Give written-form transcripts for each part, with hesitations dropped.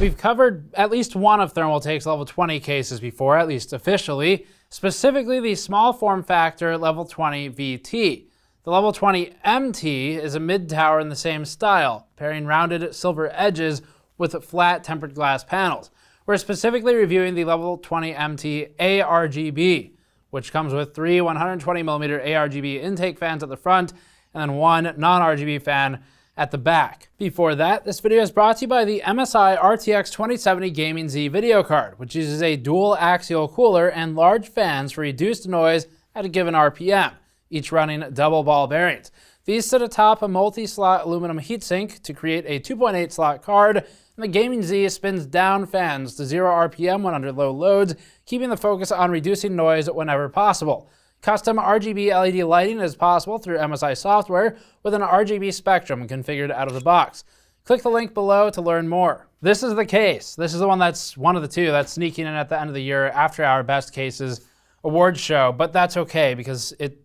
We've covered at least one of Thermaltake's level 20 cases before, at least officially, specifically the small form factor level 20 VT. The level 20 MT is a mid-tower in the same style, pairing rounded silver edges with flat tempered glass panels. We're specifically reviewing the level 20 MT ARGB, which comes with three 120mm ARGB intake fans at the front and then one non-RGB fan at the back. Before that, this video is brought to you by the MSI RTX 2070 Gaming Z video card, which uses a dual axial cooler and large fans for reduced noise at a given RPM, each running double ball bearings. These sit atop a multi-slot aluminum heatsink to create a 2.8 slot card, and the Gaming Z spins down fans to 0 RPM when under low loads, keeping the focus on reducing noise whenever possible. Custom RGB LED lighting is possible through MSI software with an RGB spectrum configured out of the box. Click the link below to learn more. This is the case. This is the one that's one of the two that's sneaking in at the end of the year after our Best Cases awards show, but that's okay because it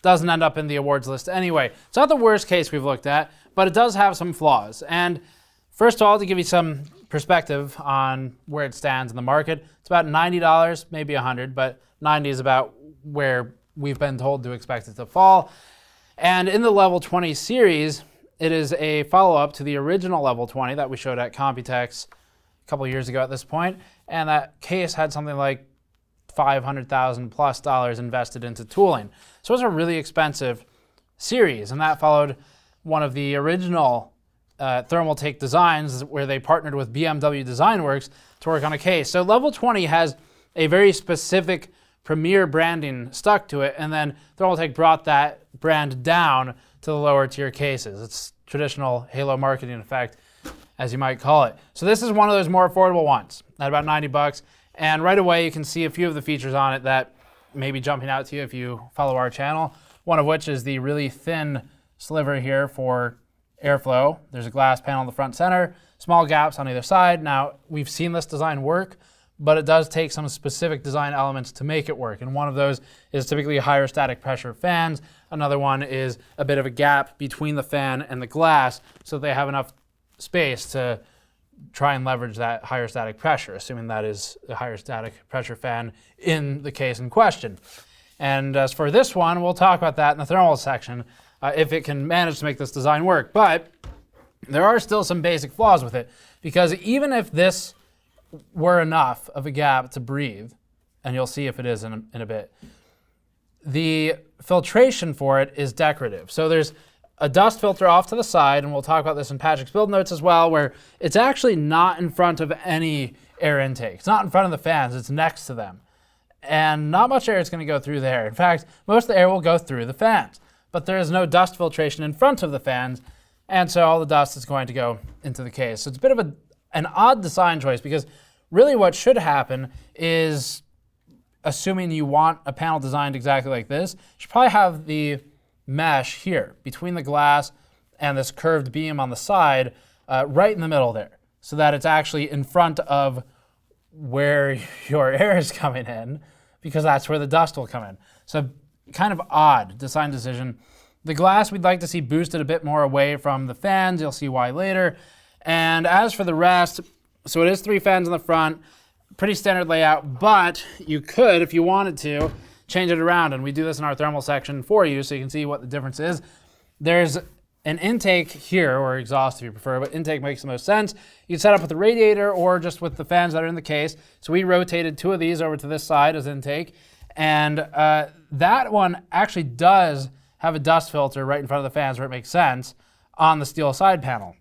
doesn't end up in the awards list anyway. It's not the worst case we've looked at, but it does have some flaws. And first of all, to give you some perspective on where it stands in the market, it's about $90, maybe $100, but 90 is about where we've been told to expect it to fall. And in the level 20 series, it is a follow-up to the original level 20 that we showed at Computex a couple years ago at this point. And that case had something like $500,000 plus invested into tooling. So it was a really expensive series, and that followed one of the original Thermaltake designs where they partnered with BMW Design Works to work on a case. So level 20 has a very specific premier branding stuck to it, and then Thermaltake brought that brand down to the lower tier cases. It's traditional halo marketing effect, as you might call it. So this is one of those more affordable ones at about 90 bucks. And right away you can see a few of the features on it that may be jumping out to you if you follow our channel. One of which is the really thin sliver here for airflow. There's a glass panel in the front center, small gaps on either side. Now, we've seen this design work, but it does take some specific design elements to make it work. And one of those is typically higher static pressure fans. Another one is a bit of a gap between the fan and the glass so they have enough space to try and leverage that higher static pressure, assuming that is a higher static pressure fan in the case in question. And as for this one, we'll talk about that in the thermal section, if it can manage to make this design work. But there are still some basic flaws with it, because even if this were enough of a gap to breathe, and you'll see if it is in a bit, the filtration for it is decorative. So there's a dust filter off to the side, and we'll talk about this in Patrick's build notes as well, where it's actually not in front of any air intake. It's not in front of the fans, it's next to them. And not much air is going to go through there. In fact, most of the air will go through the fans, but there is no dust filtration in front of the fans, and so all the dust is going to go into the case. So it's a bit of an odd design choice, because really what should happen is, assuming you want a panel designed exactly like this, you should probably have the mesh here between the glass and this curved beam on the side, right in the middle there, so that it's actually in front of where your air is coming in, because that's where the dust will come in. So kind of odd design decision. The glass we'd like to see boosted a bit more away from the fans. You'll see why later. And as for the rest, so it is 3 fans in the front, pretty standard layout, but you could, if you wanted to, change it around, and we do this in our thermal section for you so you can see what the difference is. There's an intake here, or exhaust if you prefer, but intake makes the most sense. You can set up with the radiator or just with the fans that are in the case. So we rotated 2 of these over to this side as intake, and that one actually does have a dust filter right in front of the fans where it makes sense on the steel side panel.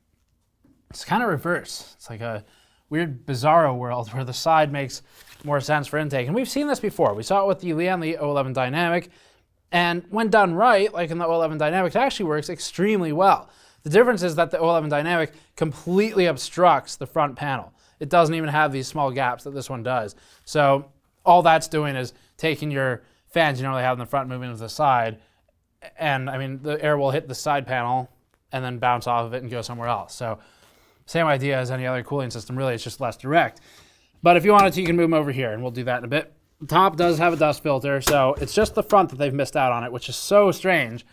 It's kind of reverse. It's like a weird bizarro world where the side makes more sense for intake. And we've seen this before. We saw it with the Lathan 011 Dynamic, and when done right, like in the 011 Dynamic, it actually works extremely well. The difference is that the 011 Dynamic completely obstructs the front panel. It doesn't even have these small gaps that this one does. So all that's doing is taking your fans you normally have in the front, moving to the side, and I mean, the air will hit the side panel and then bounce off of it and go somewhere else. So same idea as any other cooling system, really, it's just less direct. But if you wanted to, you can move them over here, and we'll do that in a bit. The top does have a dust filter, so it's just the front that they've missed out on it, which is so strange,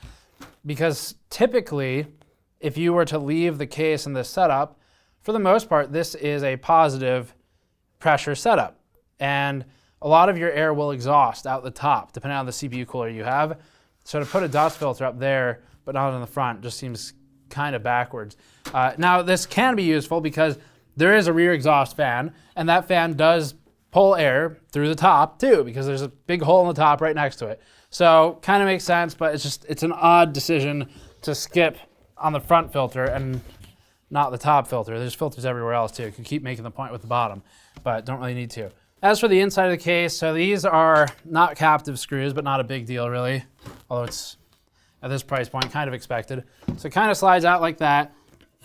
because typically, if you were to leave the case in this setup, for the most part, this is a positive pressure setup. And a lot of your air will exhaust out the top, depending on the CPU cooler you have. So to put a dust filter up there, but not in the front, just seems kind of backwards. Now, this can be useful because there is a rear exhaust fan, and that fan does pull air through the top too, because there's a big hole in the top right next to it. So kind of makes sense, but it's an odd decision to skip on the front filter and not the top filter. There's filters everywhere else too. You can keep making the point with the bottom, but don't really need to. As for the inside of the case, so these are not captive screws, but not a big deal really, although it's at this price point kind of expected. So it kind of slides out like that.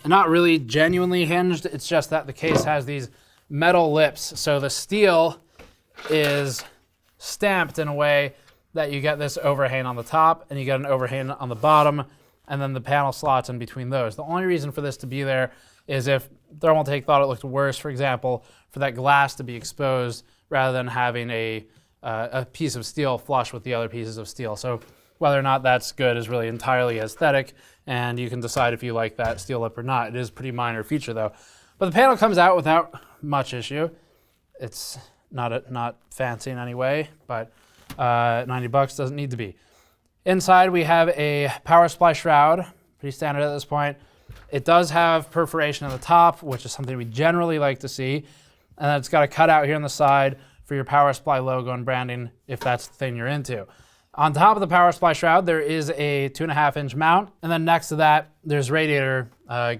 Not really genuinely hinged, it's just that the case has these metal lips. So the steel is stamped in a way that you get this overhang on the top and you get an overhang on the bottom, and then the panel slots in between those. The only reason for this to be there is if Thermaltake thought it looked worse, for example, for that glass to be exposed rather than having a piece of steel flush with the other pieces of steel. So whether or not that's good is really entirely aesthetic, and you can decide if you like that steel lip or not. It is a pretty minor feature though. But the panel comes out without much issue. It's not fancy in any way, but $90 doesn't need to be. Inside we have a power supply shroud, pretty standard at this point. It does have perforation at the top, which is something we generally like to see. And then it's got a cutout here on the side for your power supply logo and branding, if that's the thing you're into. On top of the power supply shroud, there is a 2.5-inch mount. And then next to that, there's radiator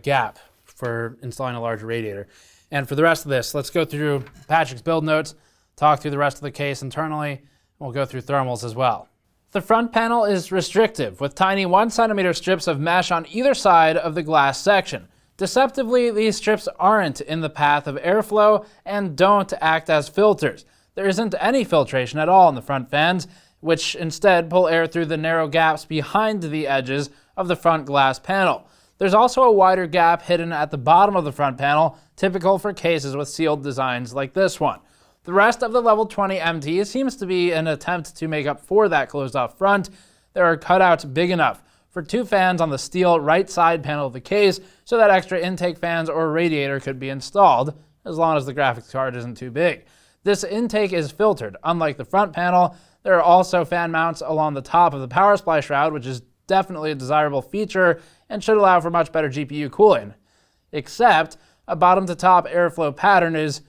gap for installing a larger radiator. And for the rest of this, let's go through Patrick's build notes, talk through the rest of the case internally, and we'll go through thermals as well. The front panel is restrictive, with tiny 1 centimeter strips of mesh on either side of the glass section. Deceptively, these strips aren't in the path of airflow and don't act as filters. There isn't any filtration at all in the front fans, which instead pull air through the narrow gaps behind the edges of the front glass panel. There's also a wider gap hidden at the bottom of the front panel, typical for cases with sealed designs like this one. The rest of the level 20 MT seems to be an attempt to make up for that closed off front. There are cutouts big enough for 2 fans on the steel right side panel of the case, so that extra intake fans or radiator could be installed, as long as the graphics card isn't too big. This intake is filtered. Unlike the front panel, there are also fan mounts along the top of the power supply shroud, which is definitely a desirable feature and should allow for much better GPU cooling. Except a bottom to top airflow pattern is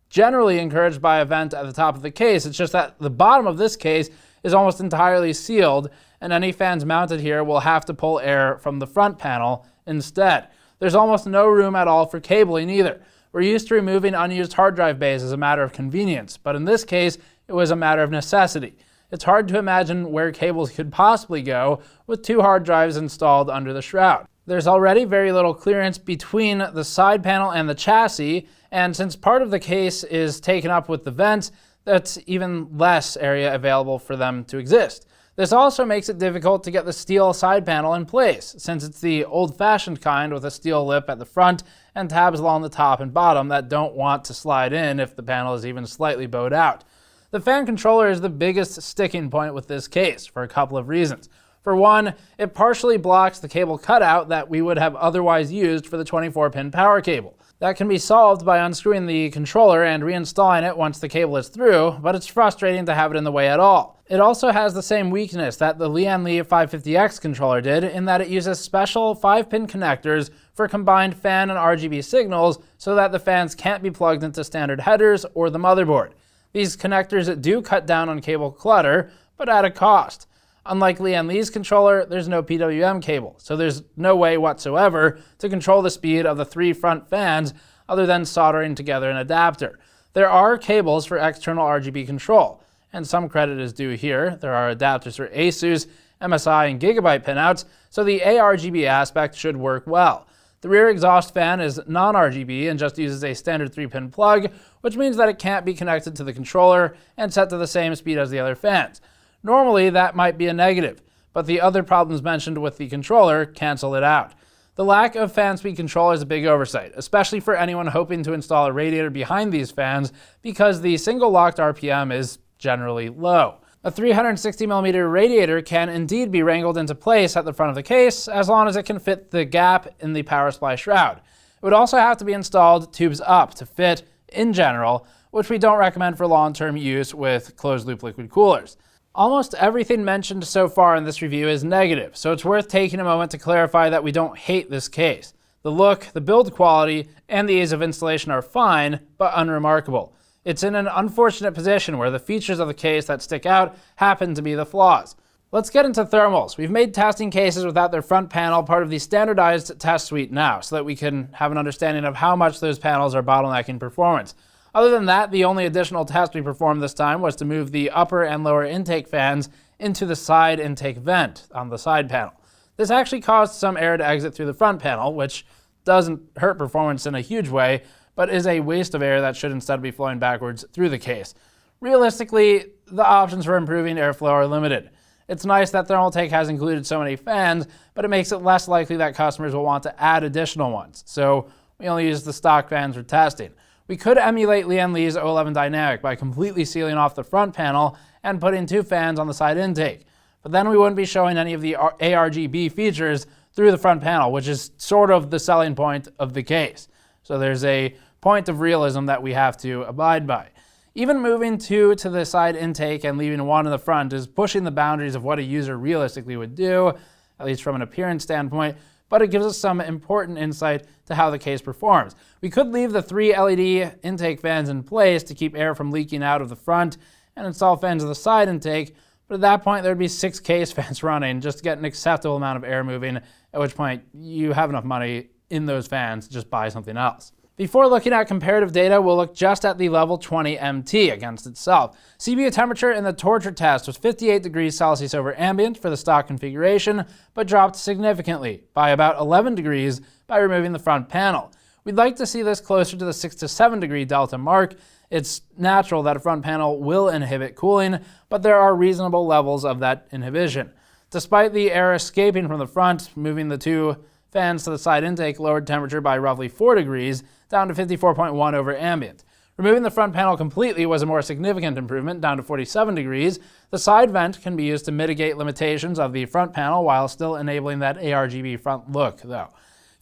generally encouraged by a vent at the top of the case. It's just that the bottom of this case is almost entirely sealed, and any fans mounted here will have to pull air from the front panel instead. There's almost no room at all for cabling either. We're used to removing unused hard drive bays as a matter of convenience, but in this case, it was a matter of necessity. It's hard to imagine where cables could possibly go with 2 hard drives installed under the shroud. There's already very little clearance between the side panel and the chassis, and since part of the case is taken up with the vents, that's even less area available for them to exist. This also makes it difficult to get the steel side panel in place, since it's the old-fashioned kind with a steel lip at the front and tabs along the top and bottom that don't want to slide in if the panel is even slightly bowed out. The fan controller is the biggest sticking point with this case, for a couple of reasons. For one, it partially blocks the cable cutout that we would have otherwise used for the 24-pin power cable. That can be solved by unscrewing the controller and reinstalling it once the cable is through, but it's frustrating to have it in the way at all. It also has the same weakness that the Lian Li 550X controller did, in that it uses special 5-pin connectors for combined fan and RGB signals so that the fans can't be plugged into standard headers or the motherboard. These connectors do cut down on cable clutter, but at a cost. Unlike Lian Li's controller, there's no PWM cable, so there's no way whatsoever to control the speed of the 3 front fans other than soldering together an adapter. There are cables for external RGB control, and some credit is due here. There are adapters for ASUS, MSI, and Gigabyte pinouts, so the ARGB aspect should work well. The rear exhaust fan is non-RGB and just uses a standard 3-pin plug, which means that it can't be connected to the controller and set to the same speed as the other fans. Normally, that might be a negative, but the other problems mentioned with the controller cancel it out. The lack of fan speed control is a big oversight, especially for anyone hoping to install a radiator behind these fans, because the single locked RPM is generally low. A 360mm radiator can indeed be wrangled into place at the front of the case, as long as it can fit the gap in the power supply shroud. It would also have to be installed tubes up to fit in general, which we don't recommend for long-term use with closed-loop liquid coolers. Almost everything mentioned so far in this review is negative, so it's worth taking a moment to clarify that we don't hate this case. The look, the build quality, and the ease of installation are fine, but unremarkable. It's in an unfortunate position where the features of the case that stick out happen to be the flaws. Let's get into thermals. We've made testing cases without their front panel part of the standardized test suite now, so that we can have an understanding of how much those panels are bottlenecking performance. Other than that, the only additional test we performed this time was to move the upper and lower intake fans into the side intake vent on the side panel. This actually caused some air to exit through the front panel, which doesn't hurt performance in a huge way, but is a waste of air that should instead be flowing backwards through the case. Realistically, the options for improving airflow are limited. It's nice that Thermaltake has included so many fans, but it makes it less likely that customers will want to add additional ones, so we only use the stock fans for testing. We could emulate Lian Li's 011 Dynamic by completely sealing off the front panel and putting 2 fans on the side intake, but then we wouldn't be showing any of the ARGB features through the front panel, which is sort of the selling point of the case. So there's a point of realism that we have to abide by. Even moving 2 to the side intake and leaving 1 in the front is pushing the boundaries of what a user realistically would do, at least from an appearance standpoint, but it gives us some important insight to how the case performs. We could leave the 3 LED intake fans in place to keep air from leaking out of the front and install fans of the side intake, but at that point there'd be 6 case fans running just to get an acceptable amount of air moving, at which point you have enough money in those fans to just buy something else. Before looking at comparative data, we'll look just at the level 20 MT against itself. CPU temperature in the torture test was 58 degrees Celsius over ambient for the stock configuration, but dropped significantly by about 11 degrees by removing the front panel. We'd like to see this closer to the 6 to 7 degree delta mark. It's natural that a front panel will inhibit cooling, but there are reasonable levels of that inhibition. Despite the air escaping from the front, moving the 2 fans to the side intake lowered temperature by roughly 4 degrees, down to 54.1 over ambient. Removing the front panel completely was a more significant improvement, down to 47 degrees. The side vent can be used to mitigate limitations of the front panel while still enabling that ARGB front look, though.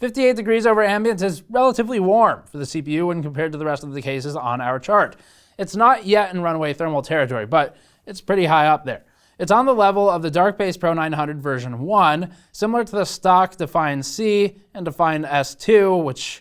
58 degrees over ambient is relatively warm for the CPU when compared to the rest of the cases on our chart. It's not yet in runaway thermal territory, but it's pretty high up there. It's on the level of the Darkbase Pro 900 version 1, similar to the stock Define C and Define S2, which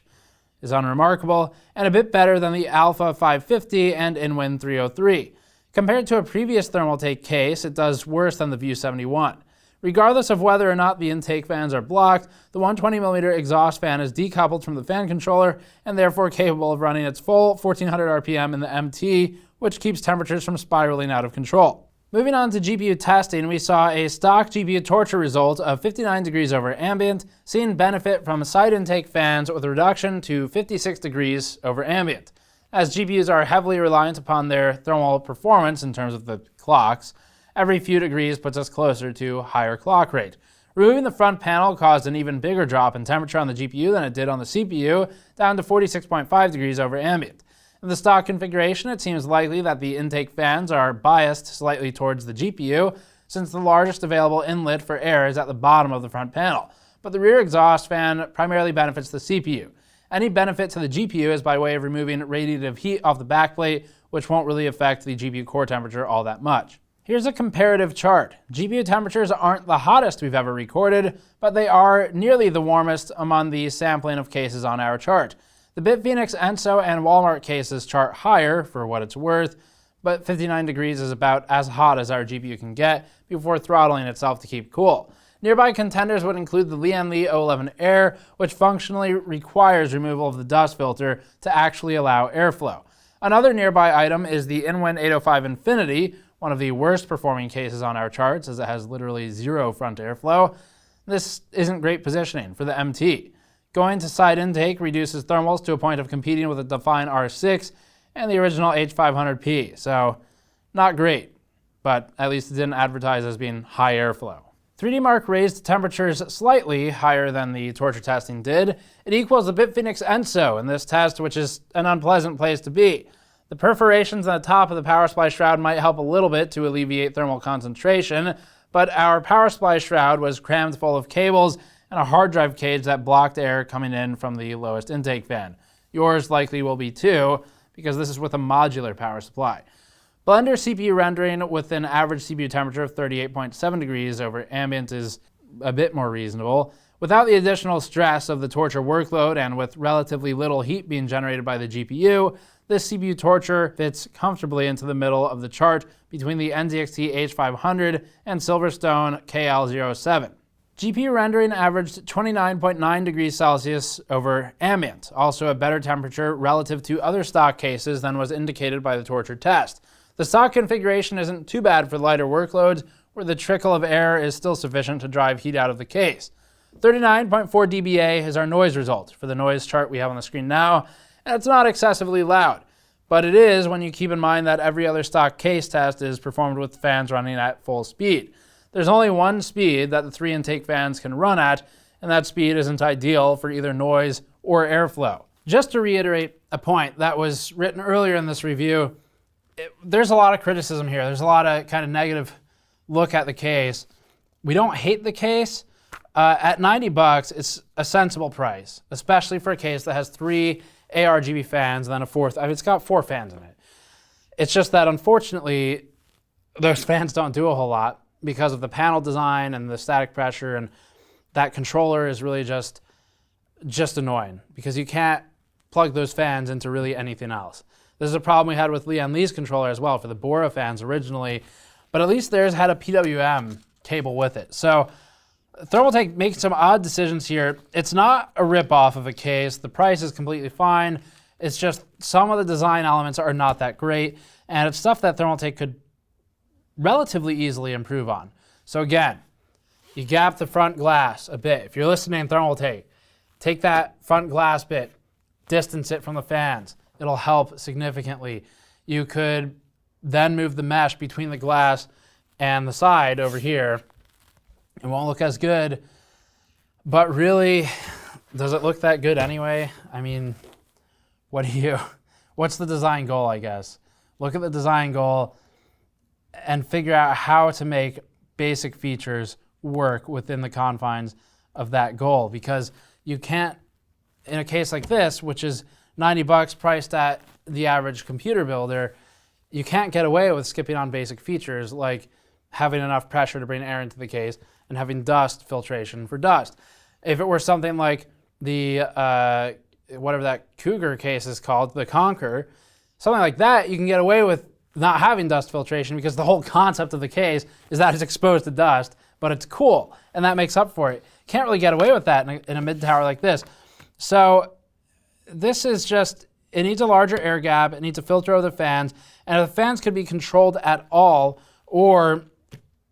is unremarkable, and a bit better than the Alpha 550 and InWin 303. Compared to a previous Thermaltake case, it does worse than the View 71. Regardless of whether or not the intake fans are blocked, the 120mm exhaust fan is decoupled from the fan controller and therefore capable of running its full 1400 RPM in the MT, which keeps temperatures from spiraling out of control. Moving on to GPU testing, we saw a stock GPU torture result of 59 degrees over ambient, seeing benefit from side intake fans with a reduction to 56 degrees over ambient. As GPUs are heavily reliant upon their thermal performance in terms of the clocks, every few degrees puts us closer to higher clock rate. Removing the front panel caused an even bigger drop in temperature on the GPU than it did on the CPU, down to 46.5 degrees over ambient. In the stock configuration, it seems likely that the intake fans are biased slightly towards the GPU, since the largest available inlet for air is at the bottom of the front panel, but the rear exhaust fan primarily benefits the CPU. Any benefit to the GPU is by way of removing radiative heat off the backplate, which won't really affect the GPU core temperature all that much. Here's a comparative chart. GPU temperatures aren't the hottest we've ever recorded, but they are nearly the warmest among the sampling of cases on our chart. The BitPhoenix, Enso, and Walmart cases chart higher for what it's worth, but 59 degrees is about as hot as our GPU can get before throttling itself to keep cool. Nearby contenders would include the Lian Li 011 Air, which functionally requires removal of the dust filter to actually allow airflow. Another nearby item is the InWin 805 Infinity, one of the worst performing cases on our charts as it has literally zero front airflow. This isn't great positioning for the MT. Going to side intake reduces thermals to a point of competing with the Define R6 and the original H500P, so not great, but at least it didn't advertise as being high airflow. 3D Mark raised temperatures slightly higher than the torture testing did. It equals the BitPhoenix Enso in this test, which is an unpleasant place to be. The perforations on the top of the power supply shroud might help a little bit to alleviate thermal concentration, but our power supply shroud was crammed full of cables and a hard drive cage that blocked air coming in from the lowest intake fan. Yours likely will be too, because this is with a modular power supply. Blender CPU rendering with an average CPU temperature of 38.7 degrees over ambient is a bit more reasonable. Without the additional stress of the torture workload and with relatively little heat being generated by the GPU, this CPU torture fits comfortably into the middle of the chart between the NZXT H500 and Silverstone KL07. GPU rendering averaged 29.9 degrees Celsius over ambient, also a better temperature relative to other stock cases than was indicated by the torture test. The stock configuration isn't too bad for lighter workloads, where the trickle of air is still sufficient to drive heat out of the case. 39.4 dBA is our noise result for the noise chart we have on the screen now, and it's not excessively loud, but it is when you keep in mind that every other stock case test is performed with fans running at full speed. There's only one speed that the 3 intake fans can run at, and that speed isn't ideal for either noise or airflow. Just to reiterate a point that was written earlier in this review, there's a lot of criticism here. There's a lot of kind of negative look at the case. We don't hate the case. At $90, it's a sensible price, especially for a case that has 3 ARGB fans and then a 4th. I mean, it's got 4 fans in it. It's just that, unfortunately, those fans don't do a whole lot because of the panel design and the static pressure, and that controller is really just annoying because you can't plug those fans into really anything else. This is a problem we had with Lian Li's controller as well for the Bora fans originally, but at least theirs had a PWM cable with it. So Thermaltake makes some odd decisions here. It's not a rip-off of a case. The price is completely fine. It's just some of the design elements are not that great, and it's stuff that Thermaltake could relatively easily improve on. So again, you gap the front glass a bit. If you're listening to Thermaltake, take that front glass bit, distance it from the fans. It'll help significantly. You could then move the mesh between the glass and the side over here. It won't look as good, but really, does it look that good anyway? I mean, what's the design goal, I guess? Look at the design goal and figure out how to make basic features work within the confines of that goal, because you can't, in a case like this, which is $90 priced at the average computer builder, you can't get away with skipping on basic features like having enough pressure to bring air into the case and having dust filtration for dust. If it were something like the, whatever that Cougar case is called, the Conquer, something like that, you can get away with not having dust filtration because the whole concept of the case is that it's exposed to dust, but it's cool, and that makes up for it. Can't really get away with that in a mid-tower like this. So this is just, it needs a larger air gap, it needs a filter over the fans, and if the fans could be controlled at all, or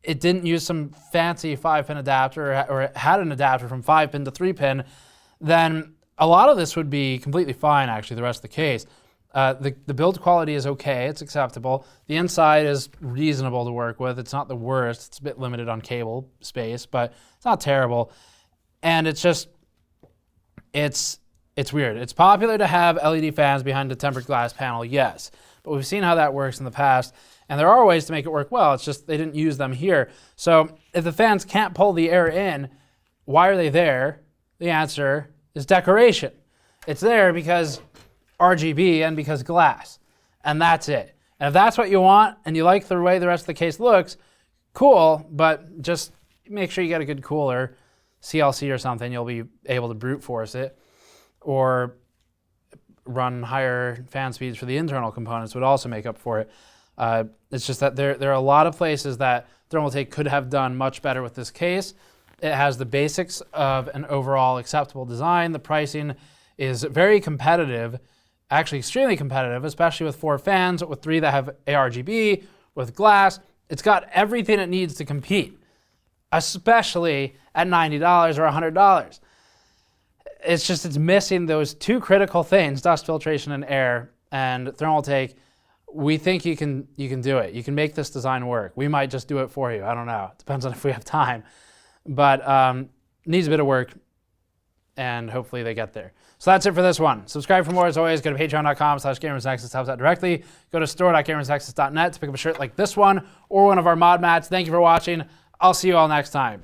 it didn't use some fancy 5-pin adapter, or it had an adapter from 5-pin to 3-pin, then a lot of this would be completely fine, actually, the rest of the case. The build quality is okay, it's acceptable. The inside is reasonable to work with. It's not the worst. It's a bit limited on cable space, but it's not terrible. And it's just, it's weird. It's popular to have LED fans behind a tempered glass panel, yes, but we've seen how that works in the past, and there are ways to make it work well. It's just they didn't use them here. So if the fans can't pull the air in, why are they there? The answer is decoration. It's there because RGB and because glass, and that's it. And if that's what you want and you like the way the rest of the case looks, cool, but just make sure you get a good cooler, CLC or something. You'll be able to brute force it, or run higher fan speeds for the internal components would also make up for it. It's just that there are a lot of places that Thermaltake could have done much better with this case. It has the basics of an overall acceptable design. The pricing is very competitive, actually extremely competitive, especially with 4 fans, with 3 that have ARGB, with glass. It's got everything it needs to compete, especially at $90 or $100. It's just, it's missing those 2 critical things, dust filtration and air. And Thermaltake, we think you can do it. You can make this design work. We might just do it for you. I don't know. It depends on if we have time. But needs a bit of work, and hopefully they get there. So that's it for this one. Subscribe for more. As always, go to patreon.com/gamersnexus. Helps out directly. Go to store.gamersnexus.net to pick up a shirt like this one or one of our mod mats. Thank you for watching. I'll see you all next time.